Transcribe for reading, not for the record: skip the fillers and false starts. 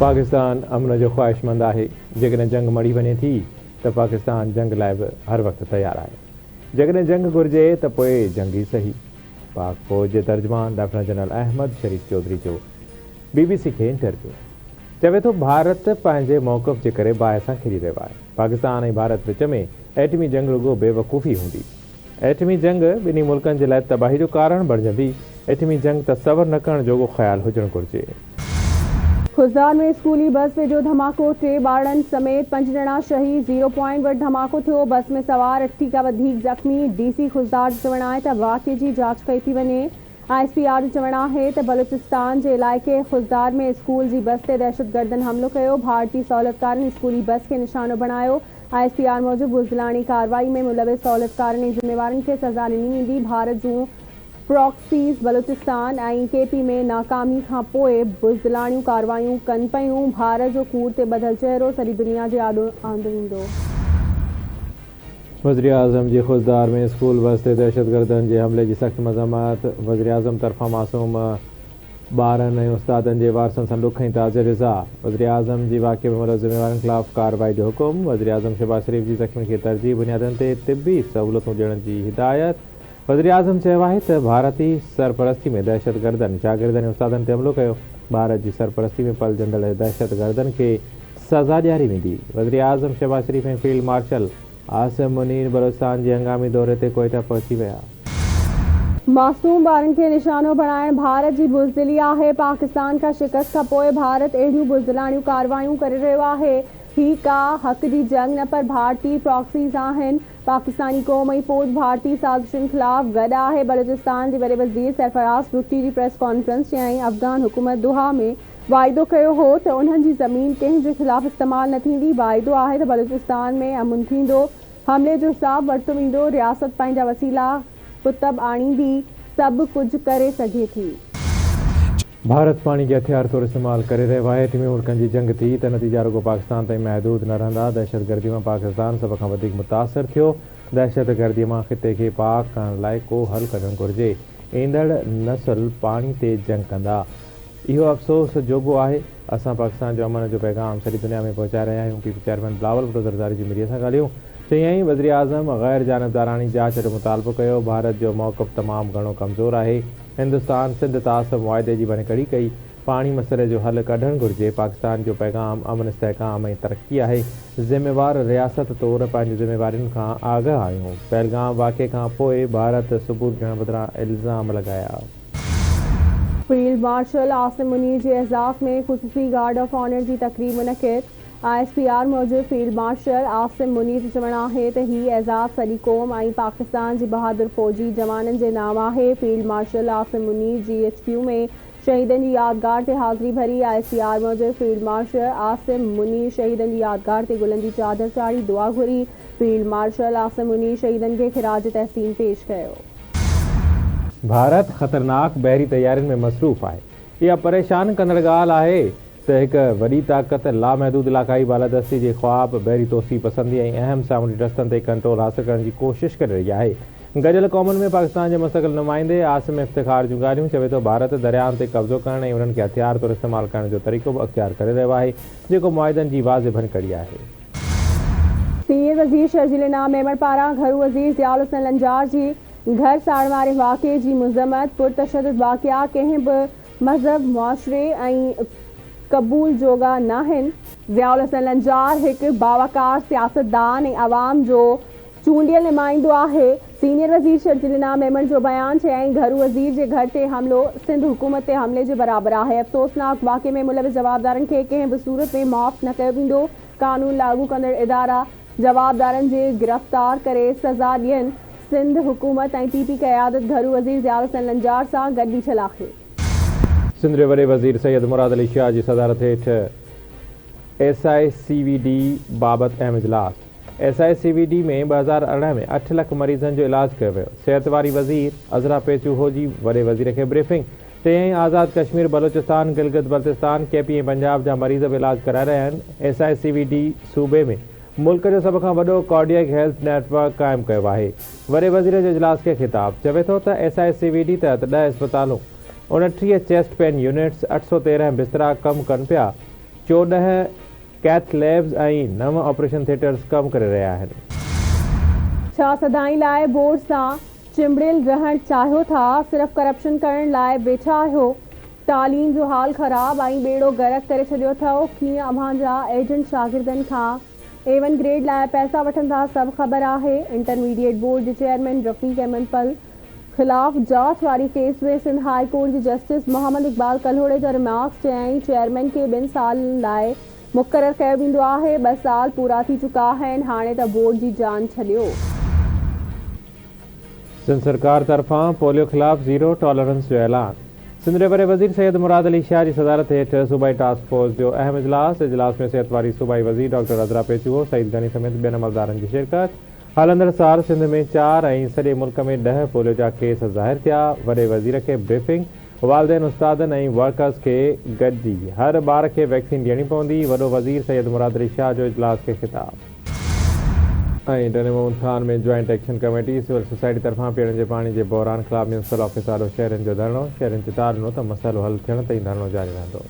पाकिस्तान अमन जो ख़्वाहिशमंद आहे। जेकॾहिं जंग मड़ी वञे थी त पाकिस्तान जंग लाइ बि हर वक़्तु तयारु आहे। जेकॾहिं जंग घुरिजे त पोइ जंग ई सही। पाक फ़ौज जे तर्जुमान लेफ्टिनेंट जनरल अहमद शरीफ़ चौधरी जो BBC खे इंटरव्यू चवे थो भारत पंहिंजे मौक़िफ़ जे करे बाहि सां खिरी रहियो आहे। पाकिस्तान ऐं भारत विच में एटमी जंग रुॻो बेवकूफ़ी हूंदी। एटमी जंग ॿिन्ही मुल्कनि जे लाइ तबाही जो कारण बणिजंदी। एटमी जंग तसवुरु न करण जोॻो ख़्यालु हुजणु घुरिजे। खुज़दार में स्कूली बस में जो धमाको 3 ॿारनि समेत 5 ॼणा शहीद। 0 पॉइंट वटि धमाको थियो। बस में सवार 80 खां वधीक ज़ख़्मी। DC खुज़दार जो चवणु आहे त वाक़िए जी जांच कई थी वञे। ISPR जो चवणु आहे त बलूचिस्तान जे इलाइक़े खुज़दार में स्कूल जी बस ते दहशतगर्दनि हमलो कयो। भारतीय सहूलियतकारनि स्कूली बस खे निशानो बणायो। ISPR मूजिबि बुज़दिलाणी कार्रवाई में मुलविस सहूलियतकारनि ऐं ज़िम्मेवारनि खे सज़ा ॾिनी वेंदी। भारत जूं प्रॉक्सीज़ बलूचिस्तान ऐं KP में नाकामी खां पोइ बुज़दिलाणियूं कार्रवाइयूं कनि पियूं। भारत जो कूड़ ते ॿधल चहिरो सॼी दुनिया जे आंदो ईंदो। वज़ीर आज़म जी खुज़दार में स्कूल बस ते दहशतगर्दनि जे हमले जी सख़्त मज़म्मत। वज़ीर आज़म तरफ़ां मासूम ॿारनि ऐं उस्तादनि जे वारसनि सां ॾुख ऐं ताज़ियत इज़हार। वज़ीर आज़म जी वाक़िए में मुलविस ज़िम्मेवारनि ख़िलाफ़ कार्रवाई जो हुकुम। वज़ीर आज़म शहबाज़ शरीफ़ जी ज़ख़्मी खे तरजीही बुनियादनि ते तिबी सहूलियतूं ॾियण जी हिदायत। वज़ीर आज़म चयो आहे त भारती सरपरस्ती में दहशतगर्दनि शागिर्दनि ऐं उस्तादनि ते हमलो कयो। भारत जी सरपरस्ती में पलजंदड़ दहशतगर्दनि खे सज़ा ॾियारी वेंदी। वज़ीर आज़म शहबाज़ शरीफ़ ऐं फील्ड मार्शल आसिम मुनीर बलूचिस्तान जे हंगामी दौरे ते कोयटा पहुची विया। मासूम ॿारनि खे निशानो बणाइण भारत जी बुज़दिली आहे। पाकिस्तान खां शिकस्त खां पोइ भारत अहिड़ियूं बुज़दिलाणियूं कार्रवाइयूं करे रहियो आहे। ही का हक़ जी जंग न पर भारतीय प्रॉक्सीज़ आहिनि। पाकिस्तानी क़ौम ऐं फ़ौज भारतीय साज़िशुनि ख़िलाफ़ गॾु आहे। बलूचिस्तान जे वॾे वज़ीर सरफराज़ भुट्टी जी प्रेस कॉन्फ्रेंस चयाईं अफ़गान हुकूमत दोहा में वाइदो कयो हो त उन्हनि जी ज़मीन कंहिं जे ख़िलाफ़ इस्तेमालु न थींदी। वाइदो आहे त बलूचिस्तान में अमन थींदो। हमले जो हिसाब वरितो वेंदो। रियासत पंहिंजा वसीला कुतब आणींदी। सभु कुझु करे सघे थी। भारत पाणी खे हथियार तौरु इस्तेमालु करे रहियो आहे। एटमी मुल्कनि जी जंग थी त नतीजा रुॻो पाकिस्तान ताईं महदूद न रहंदा। दहशतगर्दी मां पाकिस्तान सभ खां वधीक मुतासिर थियो। दहशतगर्दीअ मां ख़िते खे पाक करण लाइ को हल कढणु घुरिजे। ईंदड़ नस्ल पाणी ते जंग कंदा। इहो अफ़सोस जोॻो आहे। असां पाकिस्तान जो अमन जो पैगाम सॼी दुनिया में पहुचाए रहिया आहियूं। PP चेयरमैन बिलावल भुट्टो ज़रदारी जी मीडिया सां ॻाल्हियूं। चयाईं वज़ीर आज़म गैर जानिबदारानी जांच जो मुतालबो कयो। भारत जो मौक़िफ़ तमामु घणो कमज़ोर आहे। हिंदुस्तान सिंध तासिब मुआहिदे जी बनकड़ी कई। पाणी मसइले जो हल कढणु घुरिजे। पाकिस्तान जो पैगाम अमन इस्तेहकाम ऐं तरक़ी आहे। ज़िम्मेवार रियासत तौरु पंहिंजी ज़िम्मेवारियुनि खां आगाह आहियूं। पहलगाम वाक़िए खां पोइ भारत सबूत ॾियण बदिरां इल्ज़ाम लॻाया। फील्ड मार्शल आसिम मुनीर जे एज़ाज़ में ख़ुसूसी गार्ड ऑफ ऑनर जी तक़रीब मुनक़िद। ISPR मूजिबि फील्ड मार्शल आसिम मुनीर जो चवणु आहे त हीउ एज़ाज़ सॼी क़ौम ऐं पाकिस्तान जी बहादुर फ़ौजी जवाननि जे नाम आहे। Field marshal Asim Munir GHQ में शहीदनि जी यादगार ते हाज़िरी भरी। ISPR मूजिबि फील्ड मार्शल आसिम मुनीर शहीदनि जी यादगार ते गुलनि जी चादर चाढ़ी दुआ घुरी। फील्ड मार्शल आसिम मुनीर शहीदनि खे ख़िराज तहसीन पेश कयो। भारत ख़तरनाक बहरी तयारियुनि में मसरूफ़ आहे। इहा परेशान कंदड़ ॻाल्हि आहे त हिकु वॾी ताक़त लामहदूद इलाक़ाई बालादस्ती जे ख़्वाब बहरी तोसी पसंदी ऐं अहम सामूंडी रस्तनि ते कंट्रोल हासिल करण जी कोशिशि करे रही आहे। गॾियल क़ौमुनि में पाकिस्तान जे मुस्तक़िल नुमाइंदे आसिम इफ़्तिख़ार जूं ॻाल्हियूं चवे थो भारत दरियाउनि ते कब्ज़ो करण ऐं उन्हनि खे हथियार तौरु इस्तेमालु करण जो तरीक़ो बि अख़्तियार करे रहियो आहे जेको मुआहिदनि जी वाज़े भनकड़ी आहे। सीनियर वज़ीर शर्जील नाम मेमण पारां घरू वज़ीर ज़ियाउल हसन लंजार जी घर साड़ वारे वाक़िए जी मज़म्मत। पुरतशद्दुद वाक़िया कंहिं बि मज़हब मुआशिरे ऐं क़बूल जोगा न आहिनि। ज़ियाउल हसन लंजार हिकु बावकार सियासतदान ऐं अवाम जो चूंडियल नुमाइंदो आहे। सीनियर वज़ीर शर्जील नाम मेमण जो बयानु चयाईं घरू वज़ीर जे घर ते हमलो सिंध हुकूमत ते हमले जे बराबरि आहे। अफ़सोसनाक वाक़िए में मुलविस जवाबदारनि खे कंहिं बि सूरत में माफ़ न कयो वेंदो। कानून लागू कंदड़ इदारा जवाबदारनि जे गिरफ़्तार करे सज़ा ॾियनि। सिंध हुकूमत ऐं PP क़यादत घरू वज़ीर ज़ियाउल हसन लंजार सां गॾु बीठल आहे। सिंध जे वॾे वज़ीर सैयद मुराद अली शाह जी सदारत हेठि SICVD बाबति अहम इजलास। SICVD में 2018 में 8 लख मरीज़नि जो इलाज कयो वियो। सिहत वारी वज़ीर अज़रा पेचू होजी वॾे वज़ीर खे ब्रीफिंग चयाईं आज़ाद कश्मीर बलूचिस्तान गिलगित बल्तिस्तान KP ऐं पंजाब जा मरीज़ बि इलाज कराए रहिया आहिनि। SICVD सूबे में मुल्क जो सभ खां वॾो कार्डियक हेल्थ नेटवर्क क़ाइमु कयो आहे। वॾे वज़ीर जो इजलास खे ख़िताब चवे थो त SICVD तहत 10 अस्पतालूं 29 चेस्ट पेन यूनिट्स 813 बिस्तरा कमु कनि पिया। 14 कैथ लैब्स ऐं 9 ऑपरेशन थिएटर्स कम करे रहिया आहिनि। छा सदाई लाइ बोर्ड सां चिंबड़ियल रहण चाहियो था, सिर्फ़ करप्शन करण लाइ वेठा आहियो। तालीम जो हाल ख़राब ऐं बेड़ो गरक करे छॾियो अथव। कीअं अव्हांजा एजेंट शागिर्दनि खां A1 ग्रेड लाइ पैसा वठनि था, सभु ख़बर आहे। इंटरमीडिएट बोर्ड जे चेयरमैन रफ़ीक अहमद पल ख़िलाफ़ जांच वारी केस में सिंध हाई कोर्ट जे जस्टिस मोहम्मद इकबाल कल्होड़े जा रिमार्क्स चयाईं चेयरमैन खे 2 सालनि लाइ मुक़ररु कयो वेंदो आहे। 2 साल पूरा थी चुका आहिनि, हाणे त बोर्ड जी जान छॾियो। सिंध सरकार तरफ़ां पोलियो ख़िलाफ़ ज़ीरो टॉलरेंस जो ऐलान। सिंध जे वॾे वज़ीर सैयद मुराद अली शाह जी सदारत हेठि सूबाई टास्क फोर्स जो अहम इजलास में सिहत वारी सूबाई वज़ीर डॉक्टर अज़रा पेचुओ सईद गनी समेत ॿियनि अमलदारनि जी शिरकत। हलंदड़ साल सिंध में 4 ऐं सॼे मुल्क में 10 पोलियो जा केस ज़ाहिर थिया। वॾे वज़ीर खे ब्रीफिंग। वालिदैन उस्तादनि ऐं वर्कर्स खे गॾिजी हर ॿार खे वैक्सीन ॾियणी पवंदी। वॾो वज़ीर सैयद मुराद अली शाह जो इजलास खे ख़िताब। ऐं डनी मोहम्मद ख़ान में joint action committee civil society तरफ़ां पीअण जे पाणी जे बहिरान ख़िलाफ़ म्यूनिसिपल ऑफिस वारो शहरनि जो धरणो। शहरनि चितारनो त मसइलो हल थियण ताईं धरणो जारी रहंदो।